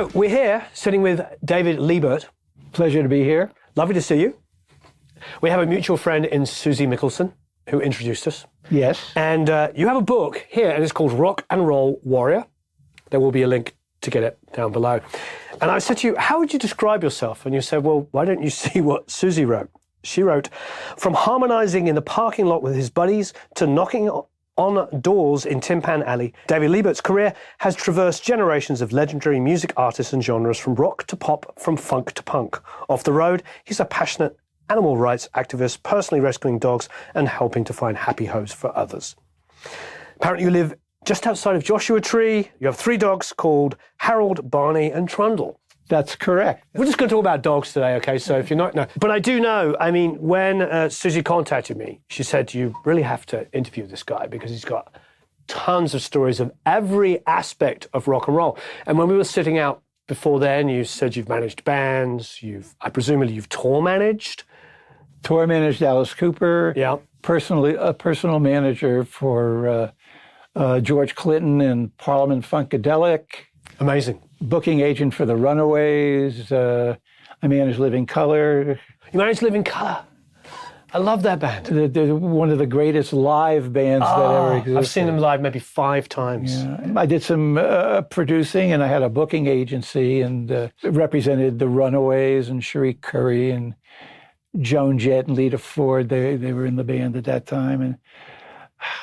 So we're here sitting with David Libert. Pleasure to be here. Lovely to see you. We have a mutual friend in Susie Mickelson who introduced us. Yes. And you have a book here, and it's called Rock and Roll Warrior. There will be a link to get it down below. And I said to you, how would you describe yourself? And you said, well, why don't you see what Susie wrote? She wrote, from harmonizing in the parking lot with his buddies to knocking on doors in Tin Pan Alley, David Libert's career has traversed generations of legendary music artists and genres, from rock to pop, from funk to punk. Off the road, he's a passionate animal rights activist, personally rescuing dogs and helping to find happy homes for others. Apparently you live just outside of Joshua Tree. You have 3 dogs called Harold, Barney and Trundle. That's correct. We're just going to talk about dogs today, okay? So if you're not... No. But I do know, I mean, when Susie contacted me, she said, you really have to interview this guy because he's got tons of stories of every aspect of rock and roll. And when we were sitting out before then, you said you've managed bands, presumably you've tour managed. Tour managed Alice Cooper. Yeah. A personal manager for George Clinton and Parliament Funkadelic. Amazing. Booking agent for the Runaways. I managed Living Colour. You managed Living Colour. I love that band. They're one of the greatest live bands that ever existed. I've seen them live maybe 5 times. Yeah. I did some producing, and I had a booking agency, and represented the Runaways and Cherie Currie and Joan Jett and Lita Ford. They were in the band at that time, and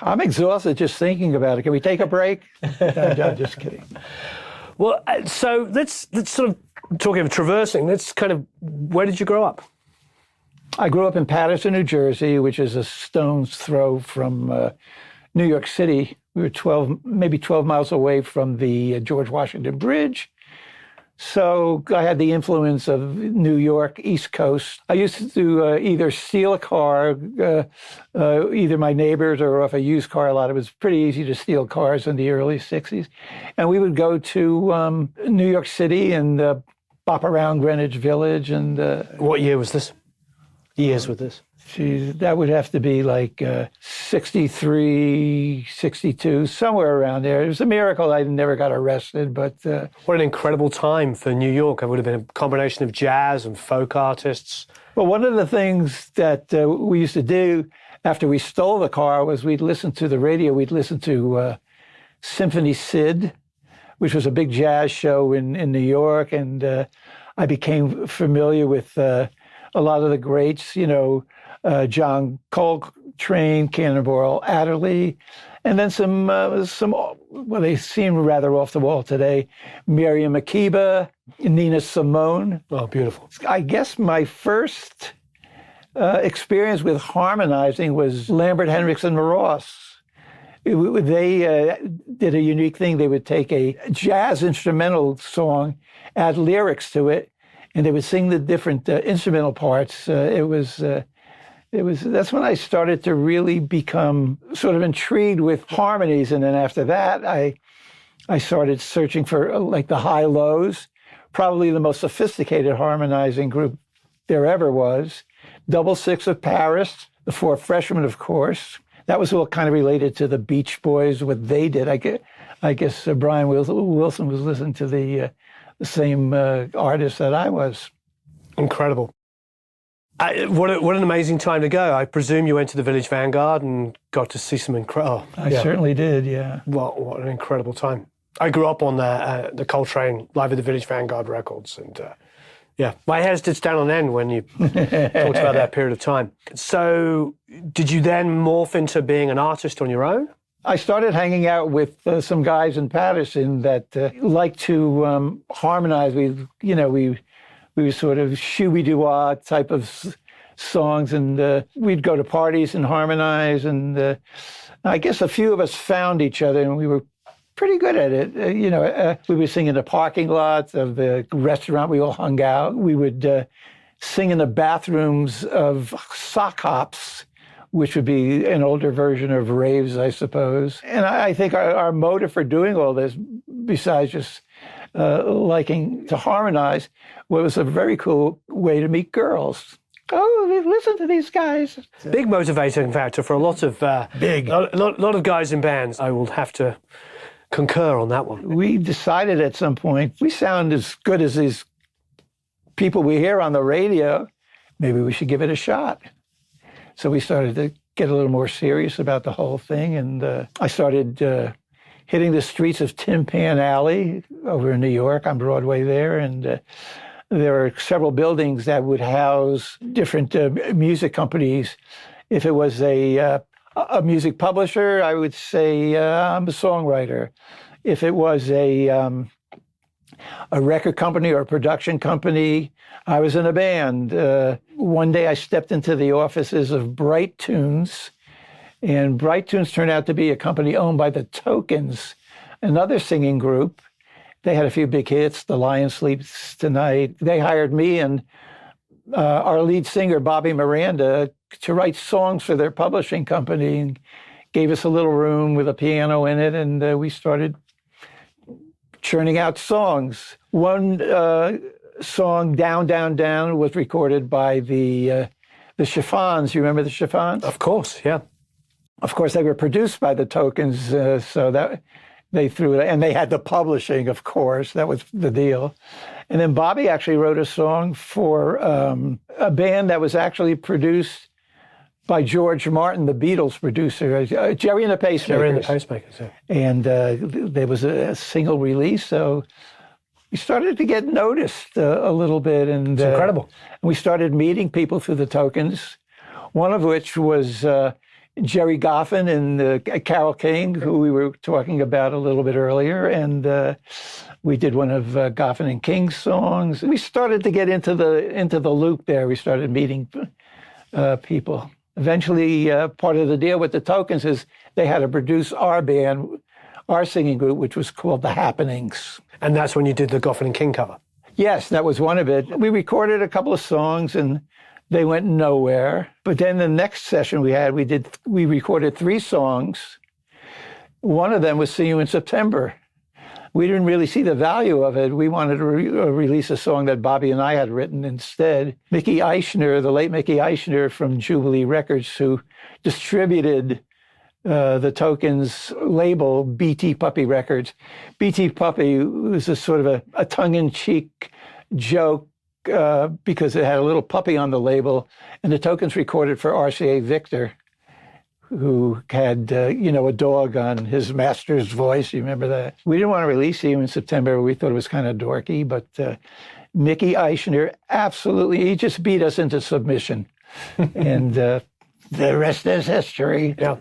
I'm exhausted just thinking about it. Can we take a break? No, just kidding. Well, so let's sort of, talking of traversing, where did you grow up? I grew up in Paterson, New Jersey, which is a stone's throw from New York City. We were maybe 12 miles away from the George Washington Bridge. So I had the influence of New York, East Coast. I used to either steal a car, either my neighbors or off a used car lot. It was pretty easy to steal cars in the early 60s. And we would go to New York City and bop around Greenwich Village. And what year was this? Years with this? Geez, that would have to be like 63, 62, somewhere around there. It was a miracle I never got arrested, but... What an incredible time for New York. It would have been a combination of jazz and folk artists. Well, one of the things that we used to do after we stole the car was we'd listen to the radio. We'd listen to Symphony Sid, which was a big jazz show in New York, and I became familiar with a lot of the greats, John Coltrane, Cannonball Adderley, and then some, well, they seem rather off the wall today, Miriam Makeba, Nina Simone. Oh, beautiful. I guess my first experience with harmonizing was Lambert, Hendricks, and Ross. They did a unique thing. They would take a jazz instrumental song, add lyrics to it, and they would sing the different instrumental parts. That's when I started to really become sort of intrigued with harmonies. And then after that, I started searching for like the high lows, probably the most sophisticated harmonizing group there ever was. Double Six of Paris, the Four Freshmen, of course. That was all kind of related to the Beach Boys, what they did. I guess Brian Wilson was listening to the same artist that I was. Incredible. What an amazing time to go. I presume you went to the Village Vanguard and got to see some incredible... I certainly did, yeah. What an incredible time. I grew up on the Coltrane Live at the Village Vanguard records, and my hair stood down on end when you talked about that period of time. So did you then morph into being an artist on your own? I started hanging out with some guys in Paterson that liked to harmonize. We were sort of shooby-doo-wah type of songs, and we'd go to parties and harmonize. And I guess a few of us found each other, and we were pretty good at it. We would sing in the parking lots of the restaurant we all hung out. We would sing in the bathrooms of sock hops, which would be an older version of raves, I suppose. And I think our motive for doing all this, besides just liking to harmonize, was a very cool way to meet girls. Oh, listen to these guys. Big motivating factor for a lot of lot of guys in bands. I will have to concur on that one. We decided at some point, we sound as good as these people we hear on the radio. Maybe we should give it a shot. So we started to get a little more serious about the whole thing. And I started hitting the streets of Tin Pan Alley over in New York on Broadway there. And there are several buildings that would house different music companies. If it was a music publisher, I would say I'm a songwriter. If it was a record company or a production company, I was in a band. One day I stepped into the offices of Bright Tunes, and Bright Tunes turned out to be a company owned by the Tokens, another singing group. They had a few big hits, The Lion Sleeps Tonight. They hired me and our lead singer, Bobby Miranda, to write songs for their publishing company, and gave us a little room with a piano in it, and we started churning out songs. One song, Down, Down, Down, was recorded by the Chiffons. You remember the Chiffons? Of course, yeah. Of course, they were produced by the Tokens, so that they threw it, and they had the publishing, of course. That was the deal. And then Bobby actually wrote a song for a band that was actually produced by George Martin, the Beatles producer, Jerry and the Pacemakers. Jerry and the Pacemakers, yeah. And there was a single release, so we started to get noticed a little bit. And it's incredible. We started meeting people through the Tokens, one of which was Jerry Goffin and Carole King, who we were talking about a little bit earlier. And we did one of Goffin and King's songs. We started to get into the loop there. We started meeting people. Eventually, part of the deal with the Tokens is they had to produce our band, our singing group, which was called The Happenings. And that's when you did the Goffin and King cover? Yes, that was one of it. We recorded a couple of songs and they went nowhere. But then the next session we recorded 3 songs. One of them was See You in September. We didn't really see the value of it. We wanted to release a song that Bobby and I had written instead. Mickey Eichner, the late Mickey Eichner from Jubilee Records, who distributed the Tokens label, BT Puppy Records. BT Puppy was a sort of a tongue-in-cheek joke because it had a little puppy on the label, and the Tokens recorded for RCA Victor, who had, a dog on his master's voice. You remember that? We didn't want to release him in September. We thought it was kind of dorky, but Mickey Eichner, absolutely, he just beat us into submission. And the rest is history. Yeah.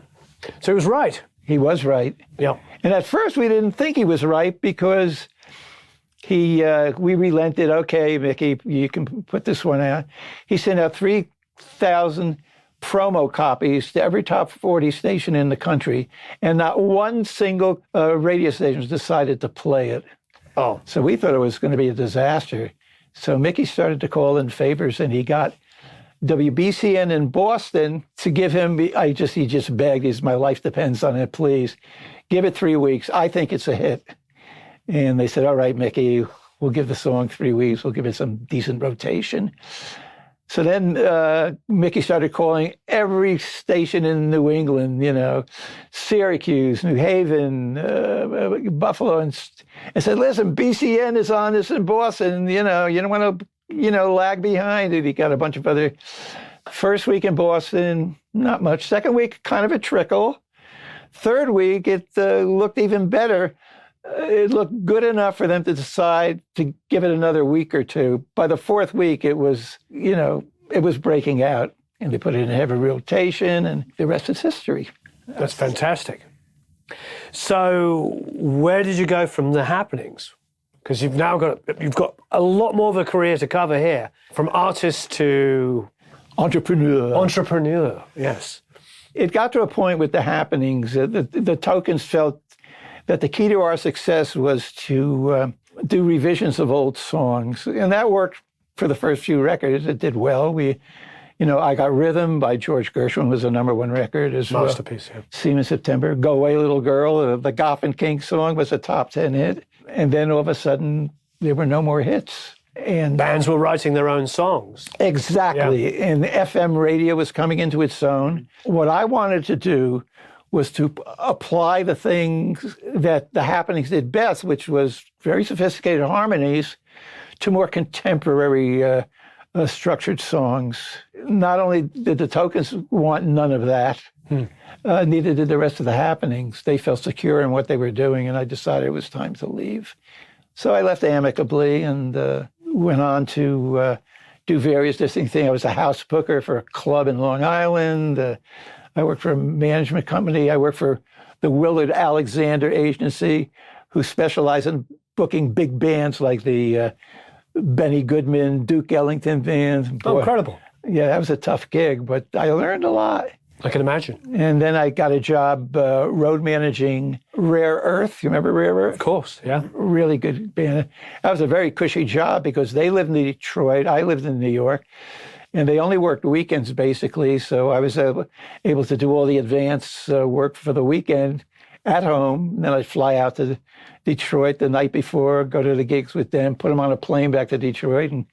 So he was right. He was right. Yeah. And at first we didn't think he was right because we relented. Okay, Mickey, you can put this one out. He sent out 3,000 promo copies to every top 40 station in the country, and not one single radio station decided to play it. Oh. So we thought it was going to be a disaster. So Mickey started to call in favors, and he got WBCN in Boston to give him, he just begged, my life depends on it, please. Give it 3 weeks. I think it's a hit. And they said, all right, Mickey, we'll give the song 3 weeks. We'll give it some decent rotation. So then Mickey started calling every station in New England, Syracuse, New Haven, Buffalo, and said, listen, BCN is on this in Boston. You don't want to, lag behind. And he got a bunch of other. First week in Boston, not much. Second week, kind of a trickle. Third week, it looked even better. It looked good enough for them to decide to give it another week or two. By the fourth week, it was, it was breaking out. And they put it in heavy rotation, and the rest is history. That's fantastic. So where did you go from The Happenings? Because you've got a lot more of a career to cover here, from artist to entrepreneur. Entrepreneur, yes. It got to a point with The Happenings that the Tokens felt that the key to our success was to do revisions of old songs. And that worked for the first few records. It did well. I Got Rhythm by George Gershwin was a #1 record as well. Masterpiece, yeah. See You in September. Go Away, Little Girl, the Goffin King song was a top 10 hit. And then all of a sudden, there were no more hits. And bands were writing their own songs. Exactly. Yeah. And FM radio was coming into its own. What I wanted to do was to apply the things that the Happenings did best, which was very sophisticated harmonies, to more contemporary structured songs. Not only did the Tokens want none of that, neither did the rest of the Happenings. They felt secure in what they were doing, and I decided it was time to leave. So I left amicably and went on to do various distinct things. I was a house booker for a club in Long Island. I worked for a management company. I worked for the Willard Alexander Agency, who specialized in booking big bands like the Benny Goodman, Duke Ellington bands. Oh, incredible. Yeah, that was a tough gig, but I learned a lot. I can imagine. And then I got a job road managing Rare Earth. You remember Rare Earth? Of course, yeah. Really good band. That was a very cushy job because they lived in Detroit. I lived in New York. And they only worked weekends, basically. So I was able to do all the advance work for the weekend at home. And then I'd fly out to Detroit the night before, go to the gigs with them, put them on a plane back to Detroit, and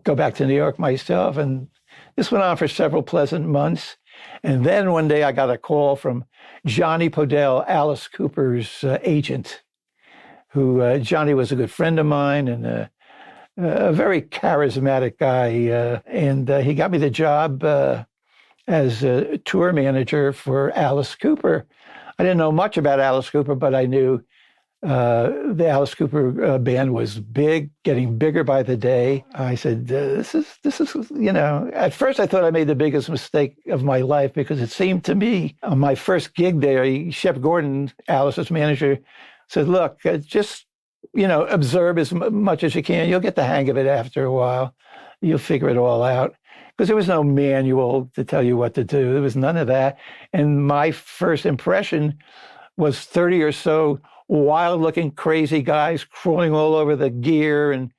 go back to New York myself. And this went on for several pleasant months. And then one day I got a call from Johnny Podell, Alice Cooper's agent, who Johnny was a good friend of mine and a very charismatic guy. And he got me the job as a tour manager for Alice Cooper. I didn't know much about Alice Cooper, but I knew the Alice Cooper band was big, getting bigger by the day. I said, this is, at first I thought I made the biggest mistake of my life because it seemed to me on my first gig there, Shep Gordon, Alice's manager, said, look, just, observe as much as you can. You'll get the hang of it after a while. You'll figure it all out. Because there was no manual to tell you what to do. There was none of that. And my first impression was 30 or so wild-looking, crazy guys crawling all over the gear and,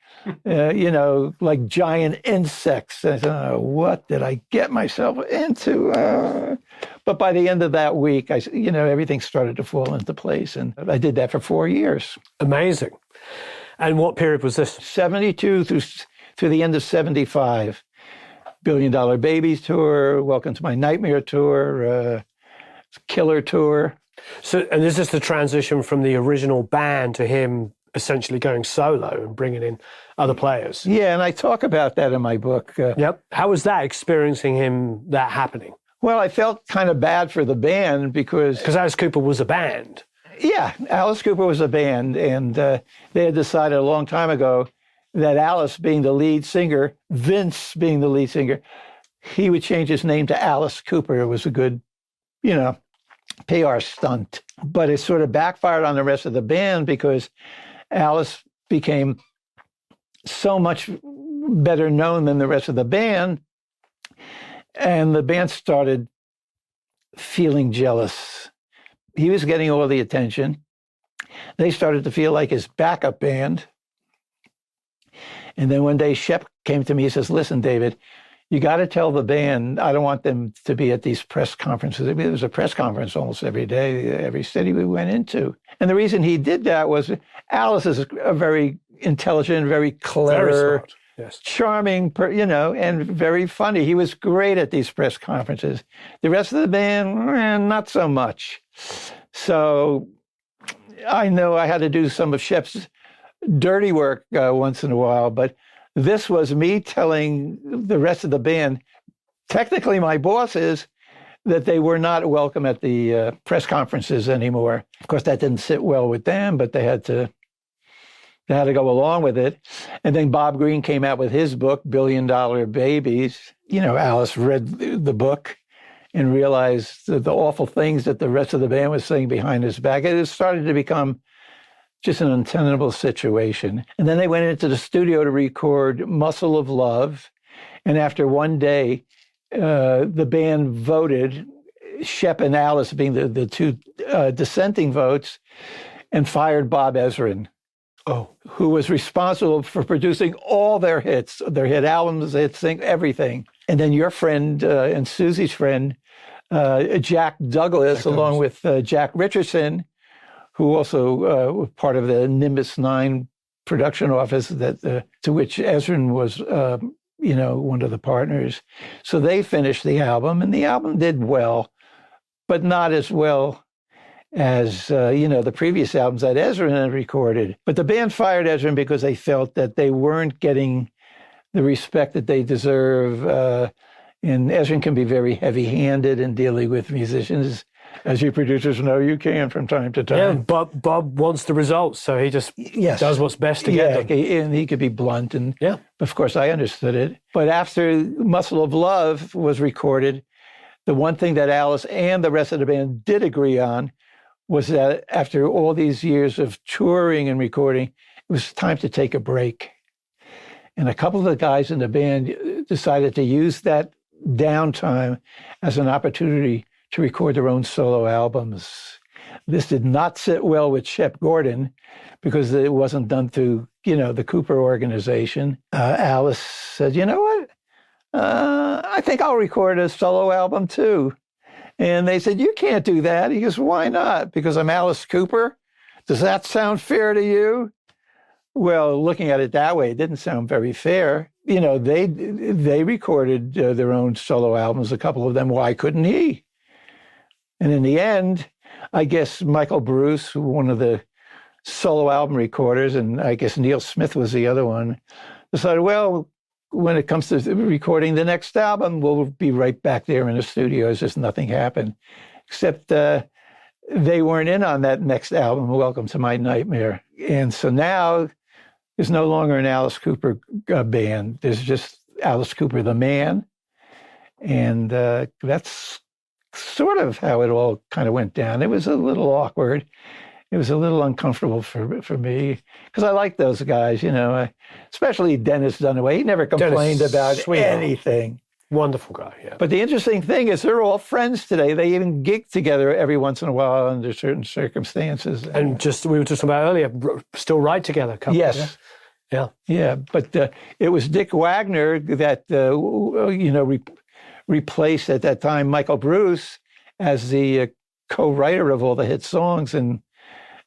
like giant insects. I said, oh, what did I get myself into? But by the end of that week, everything started to fall into place. And I did that for 4 years. Amazing. And what period was this? 72 through the end of 75. Billion Dollar Babies tour, Welcome to My Nightmare tour, Killer tour. So, and is this the transition from the original band to him essentially going solo and bringing in other players? Yeah, and I talk about that in my book. Yep. How was that, experiencing that happening? Well, I felt kind of bad for the band because Alice Cooper was a band. Yeah, Alice Cooper was a band, and they had decided a long time ago that Alice being the lead singer, Vince being the lead singer, he would change his name to Alice Cooper. It was a good, PR stunt. But it sort of backfired on the rest of the band because Alice became so much better known than the rest of the band. And the band started feeling jealous. He was getting all the attention. They started to feel like his backup band. And then one day Shep came to me and says, listen, David, you got to tell the band, I don't want them to be at these press conferences. There was a press conference almost every day, every city we went into. And the reason he did that was Alice is a very intelligent, very clever, very smart. Yes. Charming, and very funny. He was great at these press conferences. The rest of the band, not so much. So I know I had to do some of Shep's dirty work once in a while, but this was me telling the rest of the band, technically my bosses, that they were not welcome at the press conferences anymore. Of course, that didn't sit well with them, but they had to go along with it. And then Bob Greene came out with his book, Billion Dollar Babies. Alice read the book and realized the awful things that the rest of the band was saying behind his back. It started to become just an untenable situation. And then they went into the studio to record Muscle of Love. And after one day, the band voted, Shep and Alice being the two dissenting votes, and fired Bob Ezrin, who was responsible for producing all their hits, their hit albums, everything. And then your friend and Susie's friend, Jack Douglas, along with Jack Richardson, who also was part of the Nimbus 9 production office to which Ezrin was, one of the partners. So they finished the album, and the album did well. but not as well as, the previous albums that Ezrin had recorded. But the band fired Ezrin because they felt that they weren't getting the respect that they deserve. And Ezrin can be very heavy-handed in dealing with musicians. As you producers know, you can from time to time. Yeah, Bob wants the results, so he just does what's best to get them. And he could be blunt, and of course I understood it. But after Muscle of Love was recorded, the one thing that Alice and the rest of the band did agree on was that after all these years of touring and recording, it was time to take a break. And a couple of the guys in the band decided to use that downtime as an opportunity to record their own solo albums. This did not sit well with Shep Gordon because it wasn't done through, the Cooper organization. Alice said, you know what? I think I'll record a solo album too. And they said, you can't do that. He goes, why not? Because I'm Alice Cooper. Does that sound fair to you? Well, looking at it that way, it didn't sound very fair. They recorded their own solo albums, a couple of them. Why couldn't he? And in the end, I guess Michael Bruce, one of the solo album recorders, and I guess Neil Smith was the other one, decided, well, when it comes to recording the next album, we'll be right back there in the studio. It's just nothing happened. Except they weren't in on that next album, Welcome to My Nightmare. And so now there's no longer an Alice Cooper band. There's just Alice Cooper, the man. And that's sort of how it all kind of went down. It was a little awkward. It was a little uncomfortable for me because I like those guys, especially Dennis Dunaway. He never complained about anything. Wonderful guy, yeah. But the interesting thing is they're all friends today. They even gig together every once in a while under certain circumstances. And we were just about earlier, still write together. Yes. Yeah. But it was Dick Wagner that, replaced at that time Michael Bruce as the co-writer of all the hit songs. And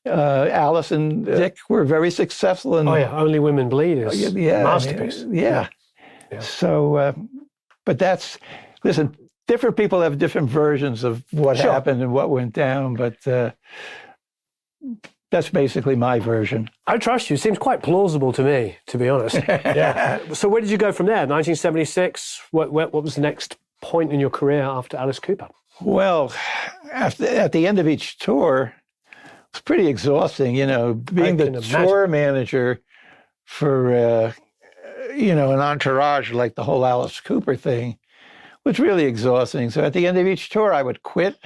Alice and Dick were very successful. Only Women Bleed is a masterpiece. Yeah. So, but listen, different people have different versions of what happened and what went down, but that's basically my version. I trust you. It seems quite plausible to me, to be honest. Yeah. So where did you go from there? 1976, what was the next point in your career after Alice Cooper? Well, at the end of each tour, it's pretty exhausting, being the tour manager for, an entourage like the whole Alice Cooper thing was really exhausting. So at the end of each tour, I would quit,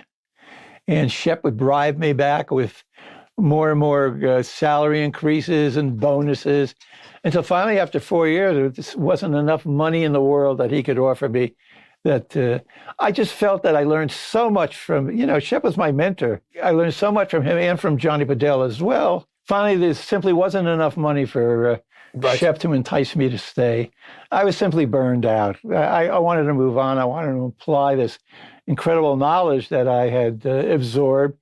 and Shep would bribe me back with more and more salary increases and bonuses until finally, after 4 years, there just wasn't enough money in the world that he could offer me. That I just felt that I learned so much from, Shep was my mentor. I learned so much from him and from Johnny Bedell as well. Finally, there simply wasn't enough money for Shep to entice me to stay. I was simply burned out. I wanted to move on. I wanted to apply this incredible knowledge that I had absorbed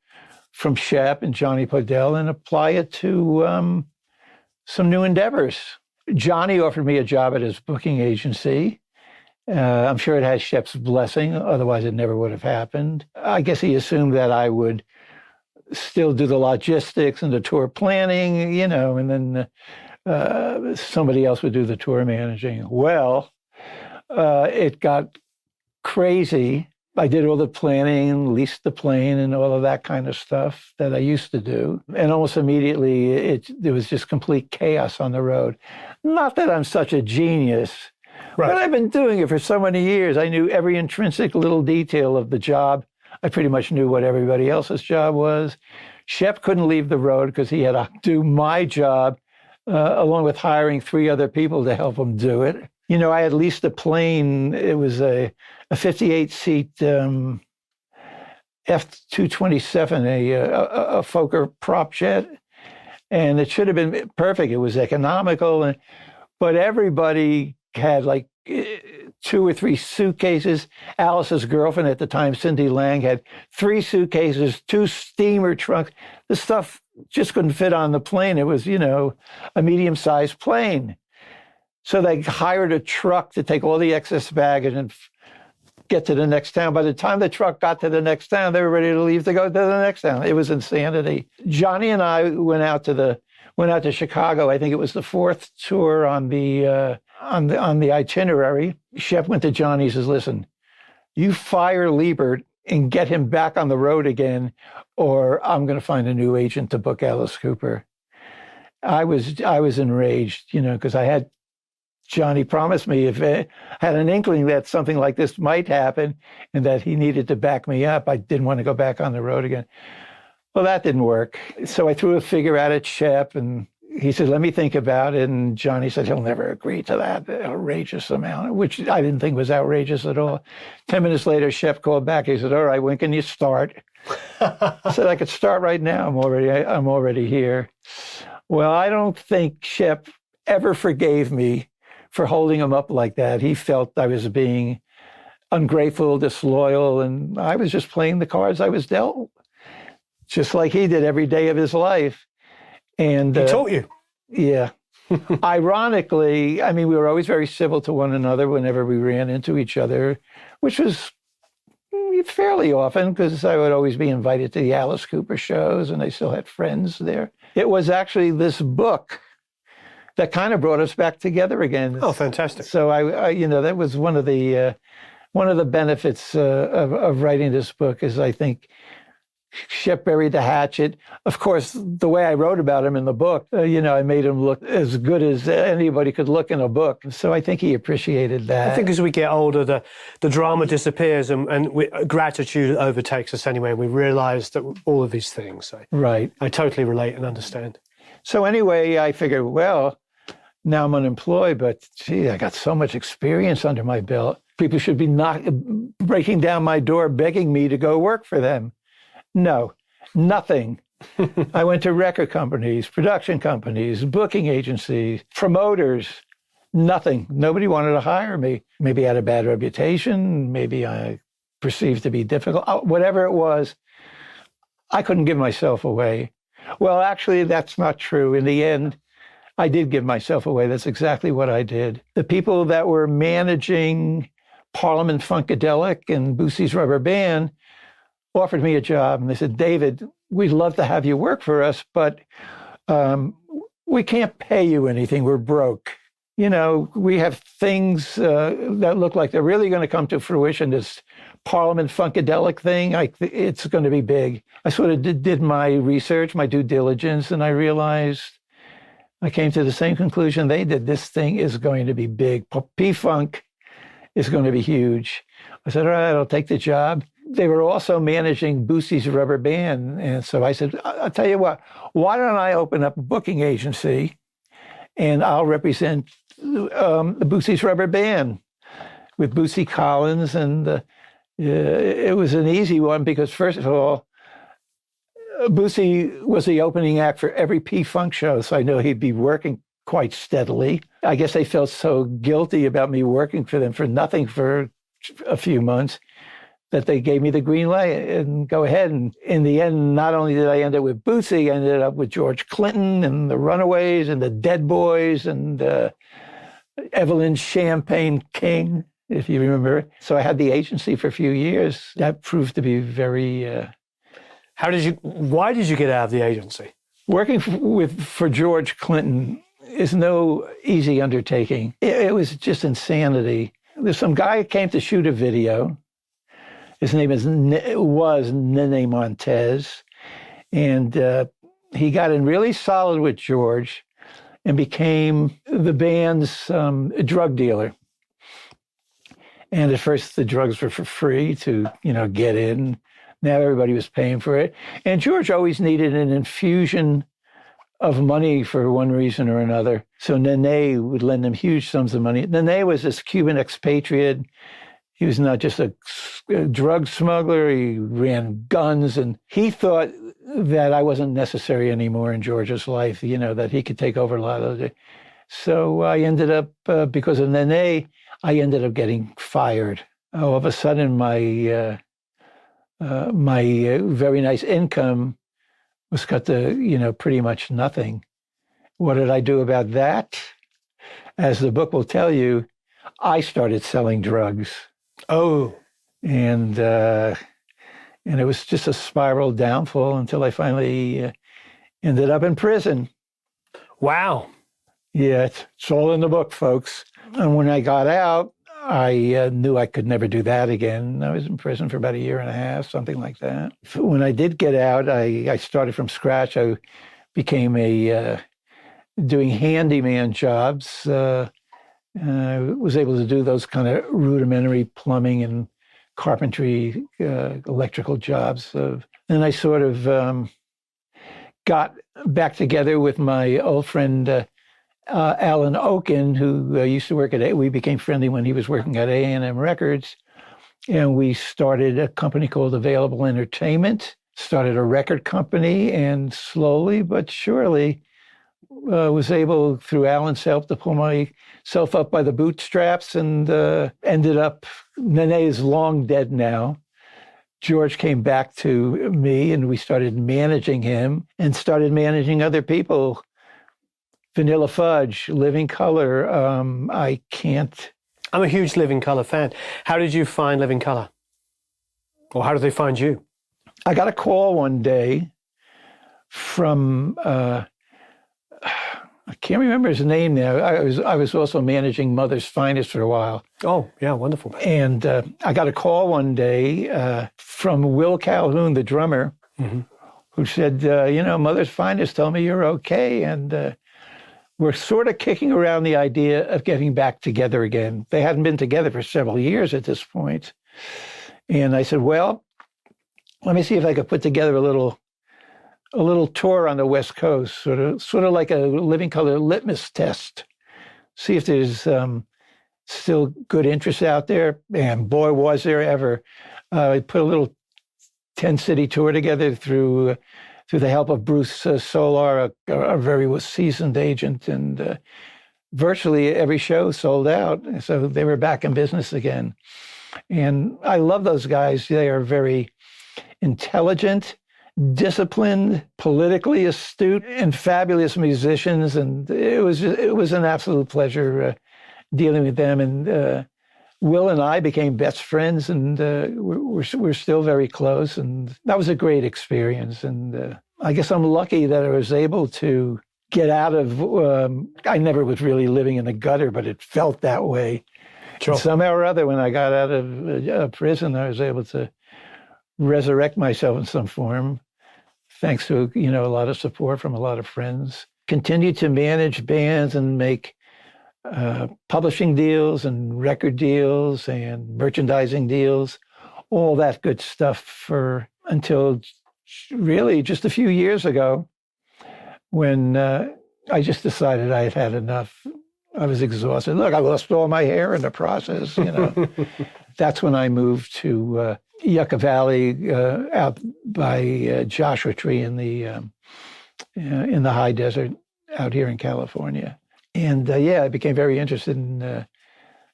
from Shep and Johnny Bedell and apply it to some new endeavors. Johnny offered me a job at his booking agency. I'm sure it had Shep's blessing, otherwise it never would have happened. I guess he assumed that I would still do the logistics and the tour planning, and then somebody else would do the tour managing. Well, it got crazy. I did all the planning, leased the plane and all of that kind of stuff that I used to do. And almost immediately, there was just complete chaos on the road. Not that I'm such a genius, but I've been doing it for so many years. I knew every intrinsic little detail of the job. I pretty much knew what everybody else's job was. Shep couldn't leave the road because he had to do my job, along with hiring 3 other people to help him do it. I had leased a plane. It was a 58-seat F-227, a Fokker prop jet. And it should have been perfect. It was economical. But everybody had like 2 or 3 suitcases. Alice's girlfriend at the time, Cindy Lang, had 3 suitcases, 2 steamer trunks. The stuff just couldn't fit on the plane. It was, a medium-sized plane. So they hired a truck to take all the excess baggage and get to the next town. By the time the truck got to the next town, they were ready to leave to go to the next town. It was insanity. Johnny and I went out to Chicago. I think it was the fourth tour on the itinerary. Shep went to Johnny and says, "Listen, you fire Libert and get him back on the road again, or I'm going to find a new agent to book Alice Cooper." I was enraged, because I had Johnny promised me if I had an inkling that something like this might happen and that he needed to back me up, I didn't want to go back on the road again. Well, that didn't work. So I threw a figure out at Shep, and he said, "Let me think about it." And Johnny said, "He'll never agree to that outrageous amount," which I didn't think was outrageous at all. 10 minutes later, Shep called back. He said, "All right, when can you start?" I said, "I could start right now. I'm already here." Well, I don't think Shep ever forgave me for holding him up like that. He felt I was being ungrateful, disloyal, and I was just playing the cards I was dealt, just like he did every day of his life. And he taught you. Yeah. Ironically, we were always very civil to one another whenever we ran into each other, which was fairly often because I would always be invited to the Alice Cooper shows and I still had friends there. It was actually this book that kind of brought us back together again. Oh, fantastic. So I that was one of the benefits of writing this book is I think Shep buried the hatchet. Of course, the way I wrote about him in the book, I made him look as good as anybody could look in a book. So I think he appreciated that. I think as we get older, the drama disappears and gratitude overtakes us anyway. And we realize that all of these things. So right. I totally relate and understand. So anyway, I figured, well, now I'm unemployed, but gee, I got so much experience under my belt. People should be breaking down my door, begging me to go work for them. No, nothing. I went to record companies, production companies, booking agencies, promoters, nothing. Nobody wanted to hire me. Maybe I had a bad reputation. Maybe I perceived to be difficult. Whatever it was, I couldn't give myself away. Well, actually, that's not true. In the end, I did give myself away. That's exactly what I did. The people that were managing Parliament Funkadelic and Boosie's Rubber Band offered me a job, and they said, "David, we'd love to have you work for us, but we can't pay you anything. We're broke. We have things that look like they're really going to come to fruition. This Parliament Funkadelic thing, it's going to be big." I sort of did my research, my due diligence, and I realized I came to the same conclusion they did. This thing is going to be big. P-Funk is going to be huge. I said, "All right, I'll take the job." They were also managing Boosie's Rubber Band. And so I said, "I'll tell you what, why don't I open up a booking agency and I'll represent the Boosie's Rubber Band with Boosie Collins." And it was an easy one because, first of all, Boosie was the opening act for every P-Funk show, so I know he'd be working quite steadily. I guess they felt so guilty about me working for them for nothing for a few months that they gave me the green light and go ahead. And in the end, not only did I end up with Bootsy, I ended up with George Clinton and the Runaways and the Dead Boys and Evelyn Champagne King, if you remember. So I had the agency for a few years. That proved to be very... Why did you get out of the agency? Working for George Clinton is no easy undertaking. It was just insanity. There's some guy who came to shoot a video. His name was Nene Montez. And he got in really solid with George and became the band's drug dealer. And at first the drugs were for free to, get in. Now everybody was paying for it. And George always needed an infusion of money for one reason or another. So Nene would lend him huge sums of money. Nene was this Cuban expatriate. He was not just a drug smuggler. He ran guns. And he thought that I wasn't necessary anymore in George's life, that he could take over a lot of it. So I ended up, because of Nene, I ended up getting fired. All of a sudden, my very nice income was cut to, pretty much nothing. What did I do about that? As the book will tell you, I started selling drugs. Oh. And it was just a spiral downfall until I finally ended up in prison. Wow. Yeah, it's all in the book, folks. And when I got out, I knew I could never do that again. I was in prison for about a year and a half, something like that. When I did get out, I started from scratch. I became doing handyman jobs. I was able to do those kind of rudimentary plumbing and carpentry, electrical jobs. Then I sort of got back together with my old friend Alan Oken, who used to work at A. We became friendly when he was working at A&M Records, and we started a company called Available Entertainment. Started a record company, and slowly but surely was able, through Alan's help, to pull myself up by the bootstraps, and ended up. Nene is long dead now. George came back to me, and we started managing him and started managing other people. Vanilla Fudge, Living Color. I'm a huge Living Color fan. How did you find Living Color? Or how did they find you? I got a call one day from, I can't remember his name now. I was also managing Mother's Finest for a while. Oh, yeah, wonderful. And I got a call one day from Will Calhoun, the drummer, who said, Mother's Finest told me you're okay. And we're sort of kicking around the idea of getting back together again. They hadn't been together for several years at this point. And I said, well, let me see if I could put together a little tour on the West Coast, sort of like a Living Color litmus test. See if there's still good interest out there. And boy, was there ever. I put a little 10-city tour together through the help of Bruce Solar, a very seasoned agent, and virtually every show sold out. So they were back in business again. And I love those guys. They are very intelligent, disciplined, politically astute, and fabulous musicians. And it was an absolute pleasure dealing with them. And Will and I became best friends, and we're still very close. And that was a great experience. And I guess I'm lucky that I was able to get out of. I never was really living in the gutter, but it felt that way. Sure. Somehow or other, when I got out of prison, I was able to resurrect myself in some form, thanks to a lot of support from a lot of friends. Continued to manage bands and make publishing deals and record deals and merchandising deals, all that good stuff until really just a few years ago, when I just decided I had had enough. I was exhausted. Look, I lost all my hair in the process. That's when I moved to Yucca Valley, out by Joshua Tree in the high desert out here in California. And I became very interested in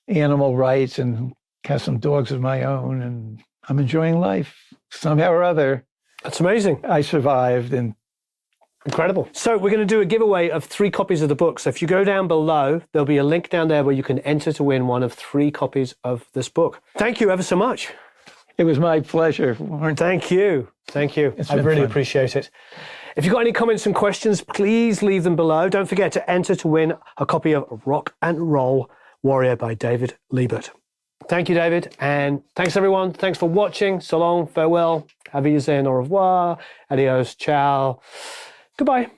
animal rights and have some dogs of my own. And I'm enjoying life somehow or other. That's amazing. I survived. And incredible. So we're going to do a giveaway of 3 copies of the book. So if you go down below, there'll be a link down there where you can enter to win one of 3 copies of this book. Thank you ever so much. It was my pleasure, Warren. Thank you. Thank you. I really appreciate it. If you've got any comments and questions, please leave them below. Don't forget to enter to win a copy of Rock and Roll Warrior by David Libert. Thank you, David. And thanks, everyone. Thanks for watching. So long, farewell, auf Wiedersehen, au revoir, adios, ciao. Goodbye.